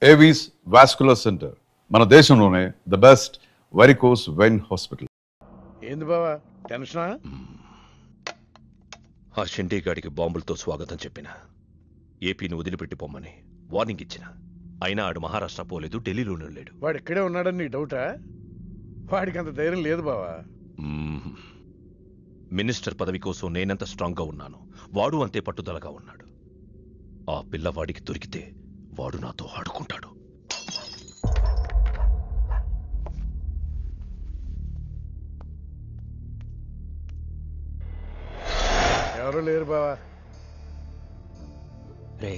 Avis vascular centre, మన దేశంలోనే the best varicose vein hospital. ఏంది బావా టెన్షనా? ఆ షిండే గాడికి బాంబులతో స్వాగతం చెప్పిన, ఏపీని వదిలిపెట్టిపోమ్మని వార్నింగ్ ఇచ్చిన. అయినా ఆడు మహారాష్ట్ర పోలేదు, ఢిల్లీలోనే లేడు. వాడు ఇక్కడే ఉన్నాడని నీ డౌటా? వాడికి అంత ధైర్యం లేదు బావా. మినిస్టర్ పదవి కోసం నేనెంత స్ట్రాంగ్గా ఉన్నాను, వాడు అంతే పట్టుదలగా ఉన్నాడు. ఆ పిల్లవాడికి దొరికితే వాడు నాతో ఆడుకుంటాడు. ఎవరు లేరు బావా. రే,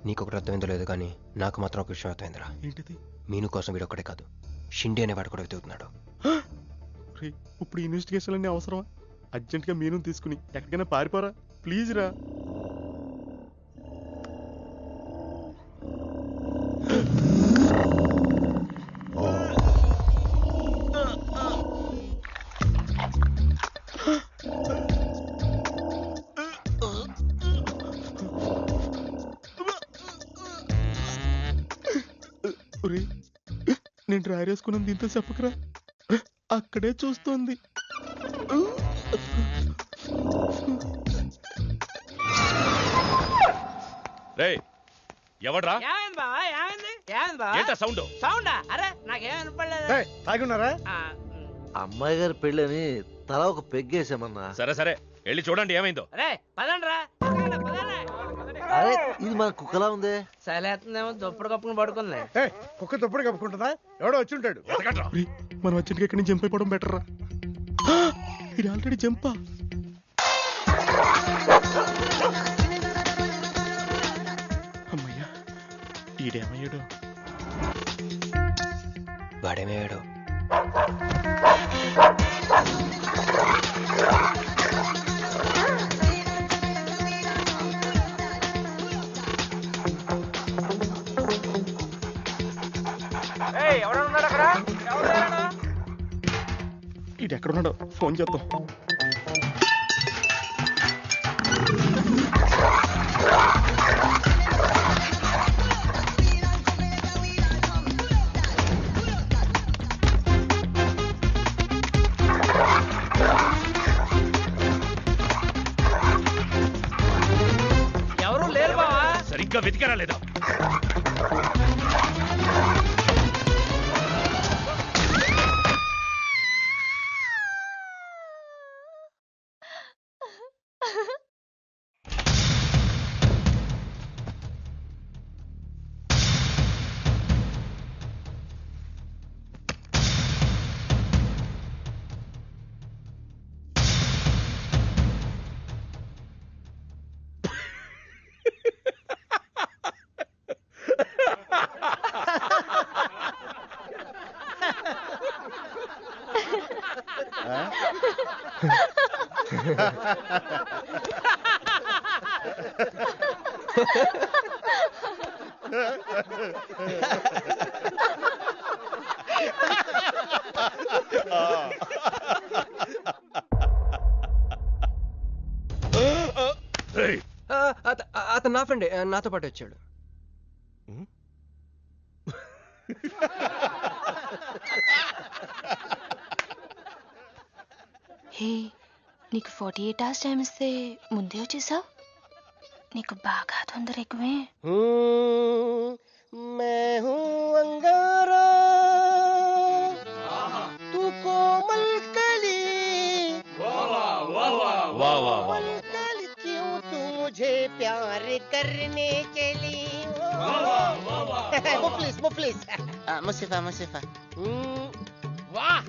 నీకొకటి అర్థమైందో లేదు కానీ నాకు మాత్రం ఒక విషయం అర్థమైందిరా. ఏంటిది? మీను కోసం వీడు ఒక్కడే కాదు, షిండే అనేవాడు కూడా వెతుకుతున్నాడు. రే, ఇప్పుడు ఇన్వెస్టిగేషన్ అన్నీ అవసరమా? అర్జెంట్గా మీను తీసుకుని ఎక్కడికైనా పారిపోరా ప్లీజ్ రా. నేను డ్రైవర్ వేసుకున్నాను, దీంతో చెప్పకరా. అక్కడే చూస్తోంది. ఎవడ్రా సౌండ్? సౌండా? అరే నాకేం వినపడలేదు. తాగున్నారా? అమ్మాయి గారి పెళ్ళని తల ఒక పెగ్గేసామన్నా. సరే సరే, వెళ్ళి చూడండి ఏమైందో. రే పదండ్రా. అరే ఇది మన కుక్కలా ఉంది. సైలేస్తుందేమో, దుప్పుడు కప్పుకుని పడుకుంది. కుక్క తప్పుడు కప్పుకుంటుందా? ఎవడో వచ్చి ఉంటాడు. మనం అర్జెంట్గా ఇక్కడి నుంచి జంప్ అయిపోవడం బెటర్ రా. ఇది ఆల్రెడీ జంపా. అమ్మయ్యా, ఈడేమయ్యాడు? వాడేమయ్యాడు? ఇది ఎక్కడున్నాడో ఫోన్ చేద్దాం. ఎవరు లేరు బావా. సరిగ్గా వెతికారా లేదా? అతను నా ఫ్రెండే, నాతో పాటు వచ్చాడు. హే, నీకు 48 hours టైం ఇస్తే ముందే వచ్చేసావు. నీకు బాగా తొందర ఎక్కువే. प्यार करने के लिए मुफलिस मुसीफा वाह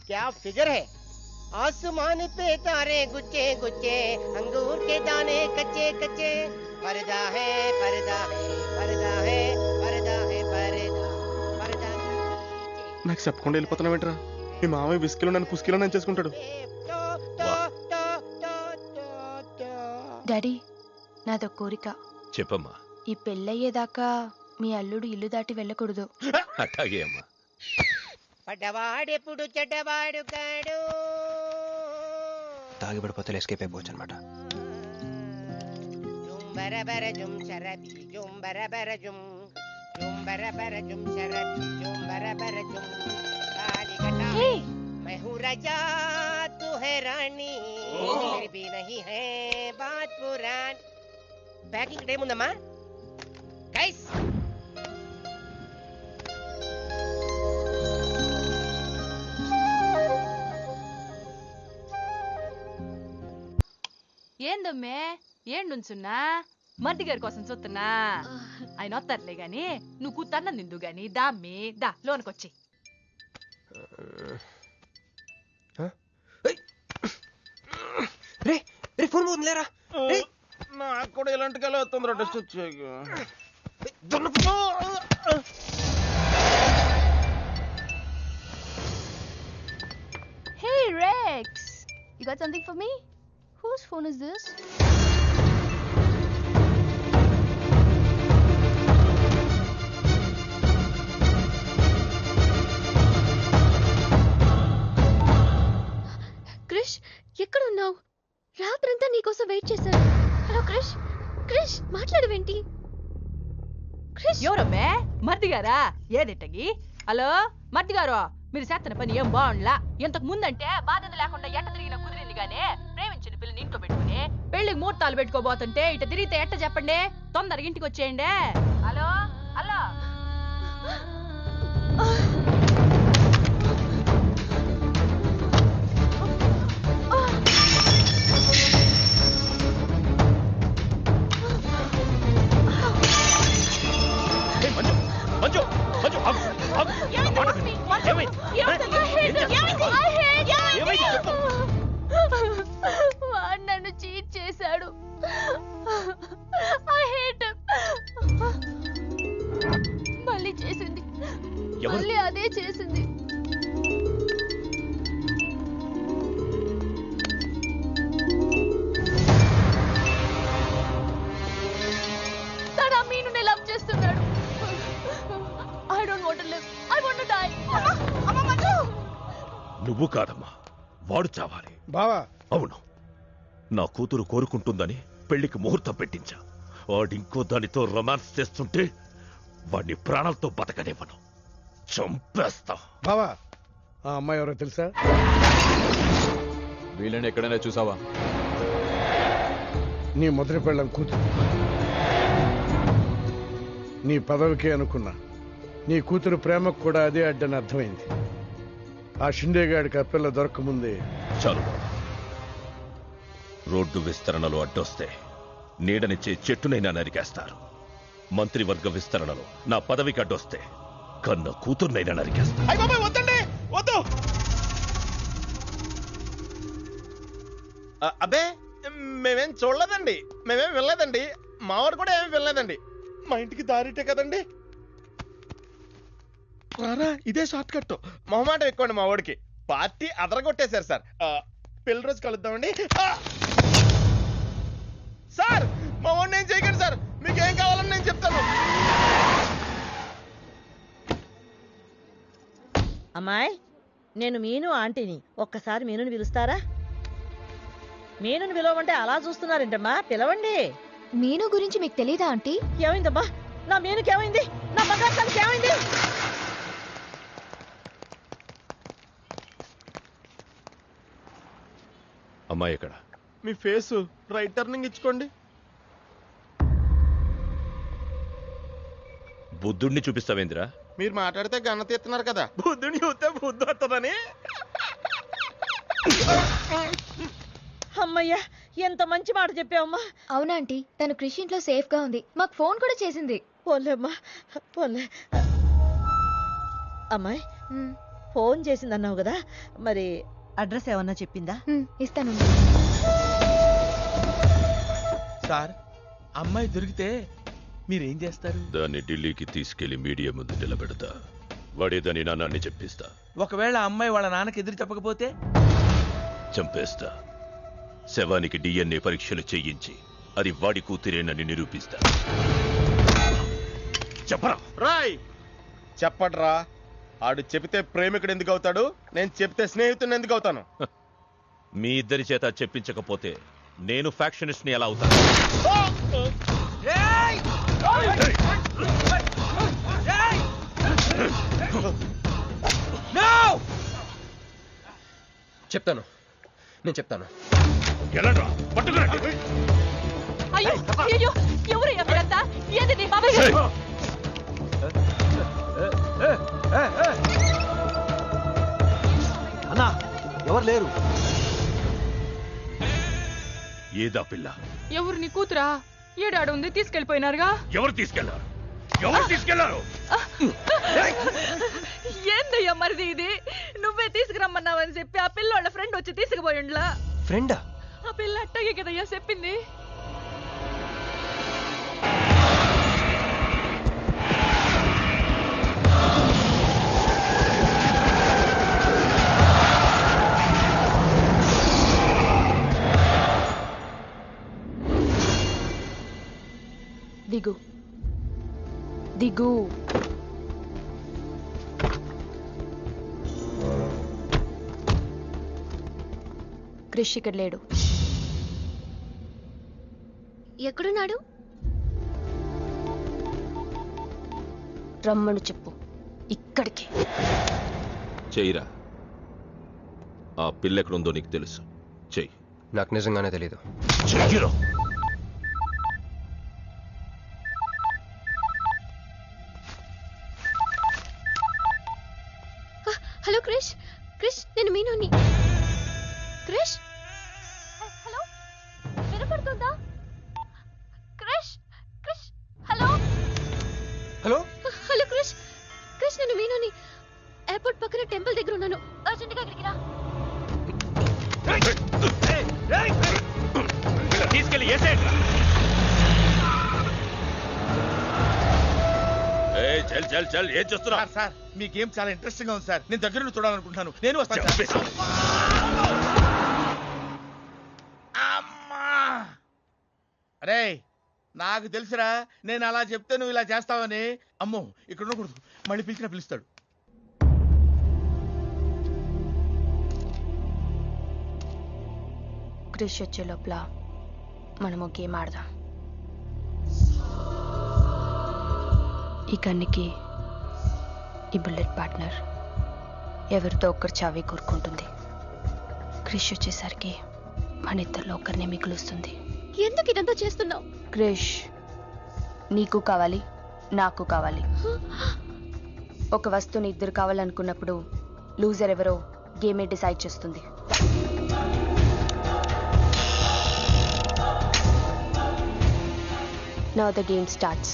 क्या फिगर है। आसमान पे तारे गुच्चे गुच्चे, अंगूर के दाने कच्चे कच्चे, पर्दा है पर्दा है पर्दा है पर्दा है पर्दा पर्दा। నాకు చెప్పకుండా వెళ్ళిపోతున్నావు ఏంట్రా? మీ మామయ్య విస్కిలో నన్ను పుస్కిలో నన్ను చేసుకుంటాడు. డాడీ, నాదో కోరిక. చెప్పమ్మా. ఈ పెళ్ళయ్యేదాకా మీ అల్లుడు ఇల్లు దాటి వెళ్ళకూడదు. అట్లాగే అమ్మా. పడ్డవాడెప్పుడు చెడ్డవాడు కాడు. తాగి పడిపోతే ఎస్కేప్ అయిపోవచ్చు అనమాట. జుంబరబర జుం శరబి జుంబరబర జుం జుం बरबर जुम शरद जुम बरबर जुम काली घटा హే मैं हूँ राजा तू है रानी फिर भी नहीं है बात पुरानी पैकिंग टाइम ఉందమ్మా గైస్ ఏందమ్మే ఏండుంచున్నా మర్ది గారి కోసం చూస్తున్నా ఆయన వస్తారులే గాని నువ్వు కూతన్న నిందు గాని దామ్మి దా లోనకొచ్చి రే రే ఫోన్ పోతుందిలేరా నాకు కూడా ఇలాంటి కళ వస్తుందిరా టెస్ట్ వచ్చాక hey Rex you got something for me whose phone is this Krish ఎక్కడ ఉన్నావు రాత్రంతా నీకోసం వెయిట్ చేశాను హలో క్రిష్ క్రిష్ మాట్లాడవేంటి క్రిష్ ఎవరమ్మే మర్ది గారా ఏదిట్టగి హలో మర్ది గారు మీరు చేస్తున్న పని ఏం బాగుండ్లా ఇంతకు ముందంటే బాధ్యత లేకుండా ఎట్ట తిరిగిన కుదిరింది గానీ ప్రేమించిన పిల్లని ఇంట్లో పెట్టుకుని పెళ్లికి ముహూర్తాలు పెట్టుకోబోతుంటే ఇట తిరిగితే ఎట్ట చెప్పండి తొందరగా ఇంటికి వచ్చేయండి హలో హలో మంజు మంజు మంజు ఆగు, ఆగు. నా మాట విను. ఏమైంది? ఏమైంది చెప్పు. వాడు నన్ను చీట్ చేశాడు ఐ హేట్ మళ్ళీ చేసింది ఎవరు? మళ్ళీ అదే చేసింది తన మీను లవ్ చేస్తున్నాడు I don't want to live I want to die నువ్వు కాదమ్మా వాడు చావాలి. బావా అవును నా కూతురు కోరుకుంటుందని పెళ్లికి ముహూర్తం పెట్టించా. వాడింకో దానితో రొమాన్స్ చేస్తుంటే వాడిని ప్రాణాలతో బతకనివ్వను, చంపేస్తా. బావా ఆ అమ్మాయి ఎవరో తెలుసా? వీళ్ళని ఎక్కడైనా చూసావా? నీ మొదటి పెళ్ళం కూతురు. నీ పదవికి అనుకున్నా నీ కూతురు ప్రేమకు కూడా అదే అడ్డని అర్థమైంది. ఆ షిండేగాడికి ఆ పిల్ల దొరకముందే చాలు బాబు. రోడ్డు విస్తరణలో అడ్డొస్తే నీడనిచ్చే చెట్టునైనా నరికేస్తారు. మంత్రివర్గ విస్తరణలో నా పదవికి అడ్డొస్తే కన్న కూతుర్నైనా నరికేస్తారు. అయ్య బాబాయ్ వద్దండి, వద్దు. అబ్బే మేమేం చూడలేదండి, మేమేం వెళ్ళలేదండి, మావాడు కూడా ఏమీ వెళ్ళలేదండి. మా ఇంటికి దారిటే కదండి. రారా ఇదే షార్ట్ కట్. మొహమాట ఎక్కువండి మా వాడికి. పార్టీ అదరగొట్టేశారు సార్. పెళ్లి రోజు కలుద్దామండి. సార్ మా వాడిని ఏం చేయకండి సార్, మీకేం కావాలని నేను చెప్తాను. అమ్మాయి నేను మీను ఆంటీని, ఒక్కసారి మీనుని పిలుస్తారా? మీనుని పిలవమంటే అలా చూస్తున్నారేంటమ్మా, పిలవండి. మీను గురించి మీకు తెలీదా ఆంటీ? ఏమైందమ్మా? నా మీనుకి ఏమైంది? నా బంగారు తల్లికి ఏమైంది? అమ్మాయి ఎక్కడ? మీ ఫేస్ రైట్ టర్నింగ్ ఇచ్చుకోండి. బుద్ధుడిని చూపిస్తావేంద్రా? మీరు మాట్లాడితే గన్న తీస్తున్నారు కదా, బుద్ధుని చూస్తే బుద్ధి వస్తుందని. అమ్మయ్యా ఎంత మంచి మాట చెప్పావమ్మా. అవునా ఆంటీ, తను కృషి ఇంట్లో సేఫ్ గా ఉంది. మాకు ఫోన్ కూడా చేసింది. పోన్లేమ్మా పోన్లే. అమ్మాయి ఫోన్ చేసిందన్నావు కదా, మరి అడ్రస్ ఏమన్నా చెప్పిందా? ఇస్తాను. సార్ అమ్మాయి దొరికితే మీరేం చేస్తారు? దాన్ని ఢిల్లీకి తీసుకెళ్లి మీడియా ముందు నిలబెడతా. వాడేదని నాన్నని చెప్పిస్తా. ఒకవేళ అమ్మాయి వాళ్ళ నాన్నకి ఎదురు చెప్పకపోతే చంపేస్తా. శవానికి DNA పరీక్షలు చేయించి అది వాడి కూతురేనని నిరూపిస్తా. చెప్పరా? రాయ్ చెప్పడ్రా. ఆడు చెబితే ప్రేమికుడు ఎందుకు అవుతాడు, నేను చెప్తే స్నేహితుడు ఎందుకు అవుతాను? మీ ఇద్దరి చేత చెప్పించకపోతే నేను ఫ్యాక్షనిస్ట్ ని ఎలా అవుతాను? చెప్తాను, నేను చెప్తాను. ఎలాండ్రా పట్టుకురండి. అయ్యో అయ్యో ఎవరు ఎవరంతా ఏది నీ బాబాయ్ గారు? అన్నా ఎవరు లేరు. ఏదా పిల్ల? ఎవరు నీ కూతురా? ఏడాడు ఉంది తీసుకెళ్లిపోయినారుగా. ఎవరు తీసుకెళ్లారు? ఎవరు తీసుకెళ్లారు? ఏందయ్యా మరిది ఇది? నువ్వే తీసుకురమ్మన్నావని చెప్పి ఆ పిల్లోళ్ళ ఫ్రెండ్ వచ్చి తీసుకుపోయిండ్లా. ఫ్రెండా? ఆ పిల్ల అట్టగే కదయ్యా చెప్పింది. దిగు దిగు. క్రిష్ ఇక్కడ లేడు. ఎక్కడున్నాడు? రమ్మను చెప్పు ఇక్కడికి. చెయ్యిరా. ఆ పిల్ల ఎక్కడుందో నీకు తెలుసు. చెయ్యి. నాకు నిజంగానే తెలీదు. చెయ్యిరా. హలో క్రిష్, క్రిష్ నేను మీనుని. క్రిష్ హలో, వినపడుతుందా? Krish Krish hello hello hello Krish, Krish నేను మీనుని. ఎయిర్పోర్ట్ పక్కన టెంపుల్ దగ్గర ఉన్నాను. అర్జెంట్గా ఇక్కడికి రా. తీసుకెళ్ళి ఏసేయండి. చల్ చల్ చల్, ఏం చేస్తున్నా? సార్ మీ గేమ్ చాలా ఇంట్రెస్టింగ్ గా ఉంది సార్. నేను దగ్గర నుండి చూడాలనుకుంటున్నాను. నేను వస్తాను సార్. అమ్మా! అరే నాకు తెలుసురా, నేను అలా చెప్తే నువ్వు ఇలా చేస్తావని. అమ్మో ఇక్కడ ఉండకూడదు, మళ్ళీ పిలుస్తాడు. క్రిష్ వచ్చే లోపల మనము గేమ్ ఆడదాం. ఈ కన్నికి ఈ బుల్లెట్ పార్ట్నర్ ఎవరితో ఒక్కరు చావే కోరుకుంటుంది. క్రిష్ వచ్చేసరికి మన ఇద్దరిలో ఒకరినే మిగులుస్తుంది. ఎందుకు ఇదంతా చేస్తున్నావు? క్రిష్ నీకు కావాలి, నాకు కావాలి. ఒక వస్తువుని ఇద్దరు కావాలనుకున్నప్పుడు లూజర్ ఎవరో గేమే డిసైడ్ చేస్తుంది. Now the game starts.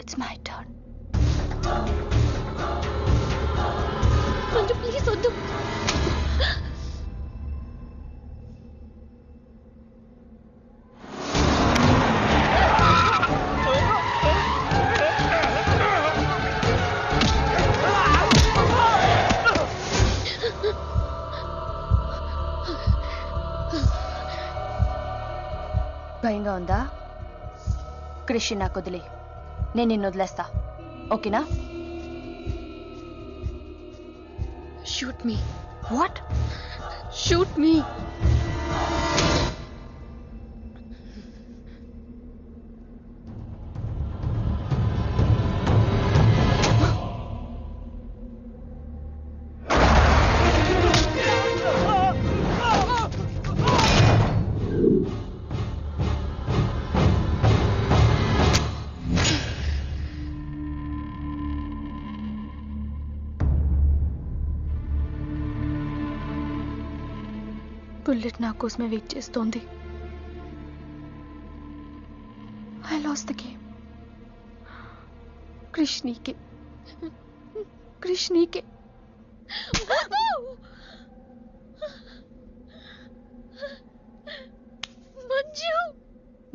It's my turn. కొంచెం ప్లీజ్ వద్దు. భయంగా ఉందా? క్రిష్ నాకు వదిలే, నేను నిన్ను వదిలేస్తా. ఓకేనా? Shoot me. What? Shoot me. Bullet నా కోసమే వెయిట్ చేస్తోంది. I lost the game. Krish నీకే, క్రిష్ నీకే.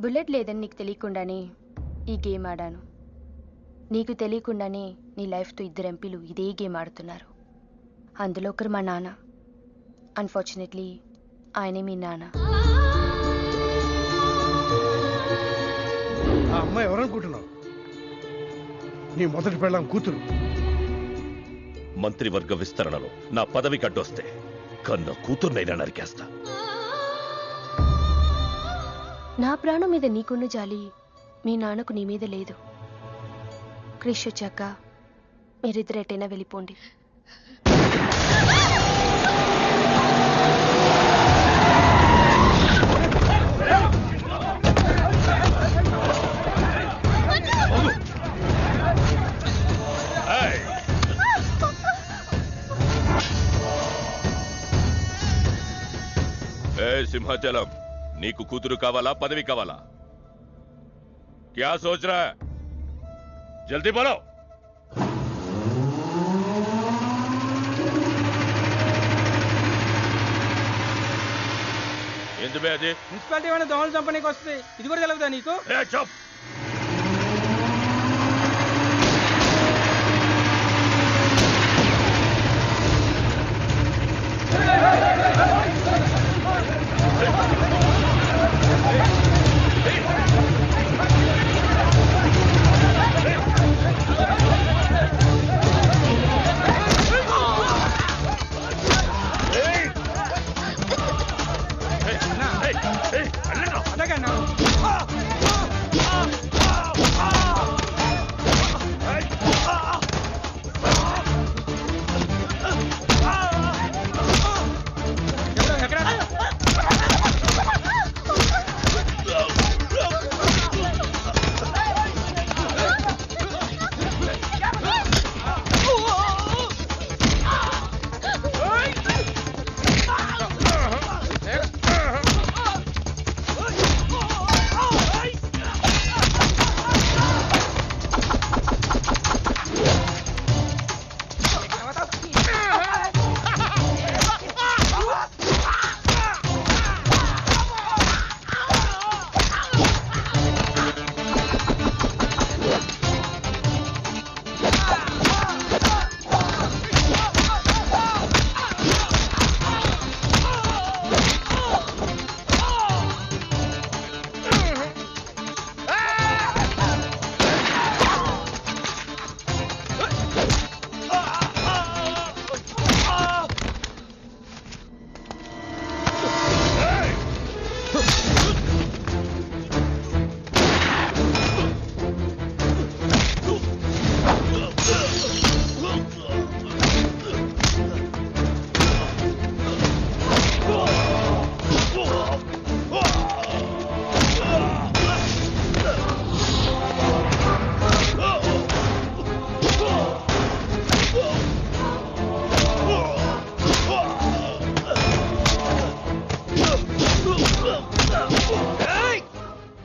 బుల్లెట్ లేదని నీకు తెలియకుండానే ఈ గేమ్ ఆడాను. నీకు తెలియకుండానే నీ లైఫ్తో ఇద్దరు ఎంపీలు ఇదే గేమ్ ఆడుతున్నారు. అందులో ఒకరు మా నాన్న. అన్ఫార్చునేట్లీ ఆయనే మీ నాన్న. ఆ అమ్మాయి ఎవరనుకుంటున్నావు? నీ మొదటి పెళ్ళాం కూతురు. మంత్రివర్గ విస్తరణలో నా పదవి కట్టొస్తే కన్న కూతుర్నైనా నరికేస్తా. నా ప్రాణం మీద నీకున్న జాలి మీ నాన్నకు నీ మీద లేదు. క్రిష్ వచ్చాక మీరిద్దరు ఎటైనా వెళ్ళిపోండి. సింహాచలం, నీకు కూతురు కావాలా, పదవి కావాలా? క్యా సోచ్ రా? జల్దీ బోలో. ఎందుకు అది? మున్సిపాలిటీ ఏమైనా దోమలు చంపనీకి వస్తుంది, ఇది కూడా తెలుగుదా నీకు? చప్.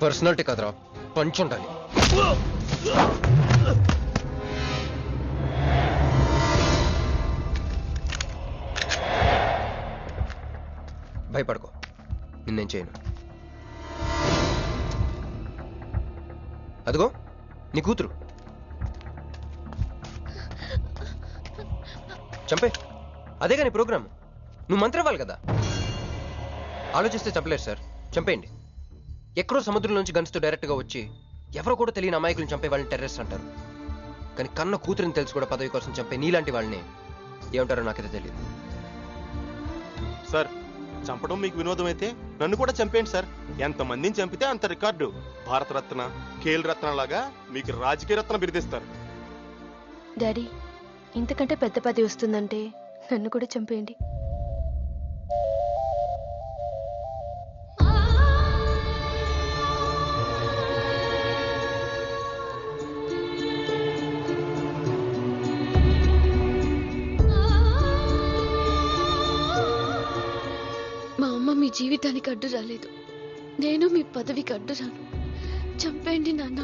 పర్సనాలిటీ కదరా, పంచ్ ఉండాలి. భయపడుకో, నిన్నేం చేయను. అదిగో నీ కూతురు, చంపే. అదే కానీ ప్రోగ్రామ్, నువ్వు మంత్రి అవ్వాలి కదా. ఆలోచిస్తే చంపలేరు సార్, చంపేయండి. ఎక్కడో సముద్రం నుంచి గన్స్తో డైరెక్ట్గా వచ్చి ఎవరో కూడా తెలియని అమాయకులను చంపే వాళ్ళని టెర్రరిస్ట్ అంటారు. కానీ కన్న కూతురిని తెలుసు కూడా పదవి కోసం చంపే నీలాంటి వాళ్ళని ఏమంటారో నాకైతే తెలియదు. సార్, చంపడం మీకు వినోదం అయితే నన్ను కూడా చంపేయండి సార్. ఎంతమందిని చంపితే అంత రికార్డు. భారతరత్న, ఖేల్ రత్న లాగా మీకు రాజకీయ రత్న బిరుదిస్తారు. డాడీ, ఇంతకంటే పెద్ద పదవి వస్తుందంటే నన్ను కూడా చంపేయండి. మా అమ్మ మీ జీవితానికి అడ్డు రాలేదు, నేను మీ పదవికి అడ్డు రాను. చంపేయండి నాన్న.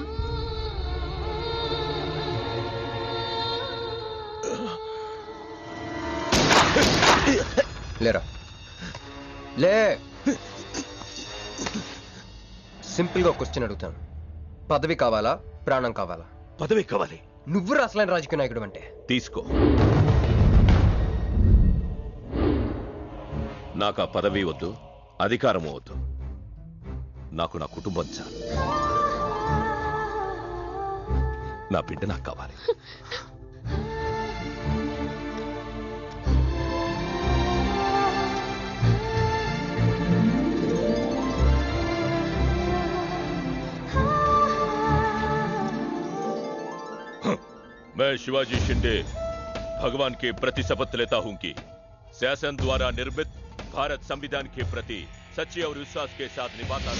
లేరా, లే. సింపుల్ గా క్వశ్చన్ అడుగుతాను, పదవి కావాలా, ప్రాణం కావాలా? పదవి కావాలి. నువ్వు అసలైన రాజకీయ నాయకుడు అంటే తీసుకో. నాకు ఆ పదవి వద్దు, అధికారం వద్దు. నాకు నా కుటుంబం చాలు. నా బిడ్డ నాకు కావాలి. मैं शिवाजी शिंदे भगवान के प्रति शपथ लेता हूं कि शासन द्वारा निर्मित भारत संविधान के प्रति सच्चे और विश्वास के साथ निभाता रहूं।